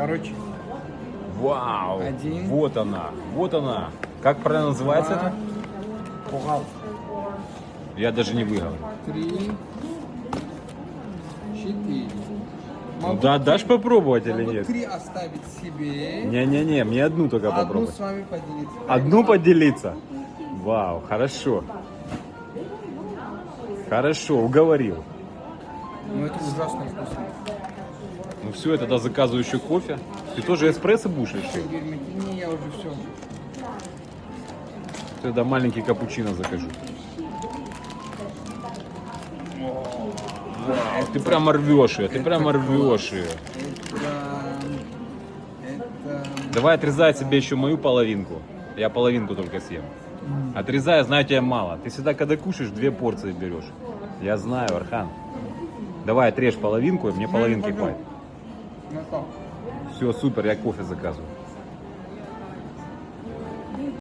Короче, Вау! Один. Вот она, вот она. Как правильно называется это? Пугал. Я даже не выговорю. 3, 4. Ну да, дашь попробовать или Могу нет? 3 оставить себе. Не-не-не, мне одну только Одну попробовать. с вами поделиться. Одну поделиться? Вау, хорошо. Хорошо, уговорил. Ну это ужасно вкусно. Ну все, я тогда заказываю еще кофе. Ты тоже эспрессо будешь решил? Не, я уже все. Тогда маленький капучино закажу. Вау, ты прямо рвешь ее, ты прямо рвешь ее. Это... Давай отрезай себе еще мою половинку. Я половинку только съем. Отрезай, знаю, тебя мало. Ты всегда, когда кушаешь, 2 порции берешь. Я знаю, Архан. Давай отрежь половинку, и мне половинки пойду. хватит. Ну, так. Все, супер, я кофе заказываю.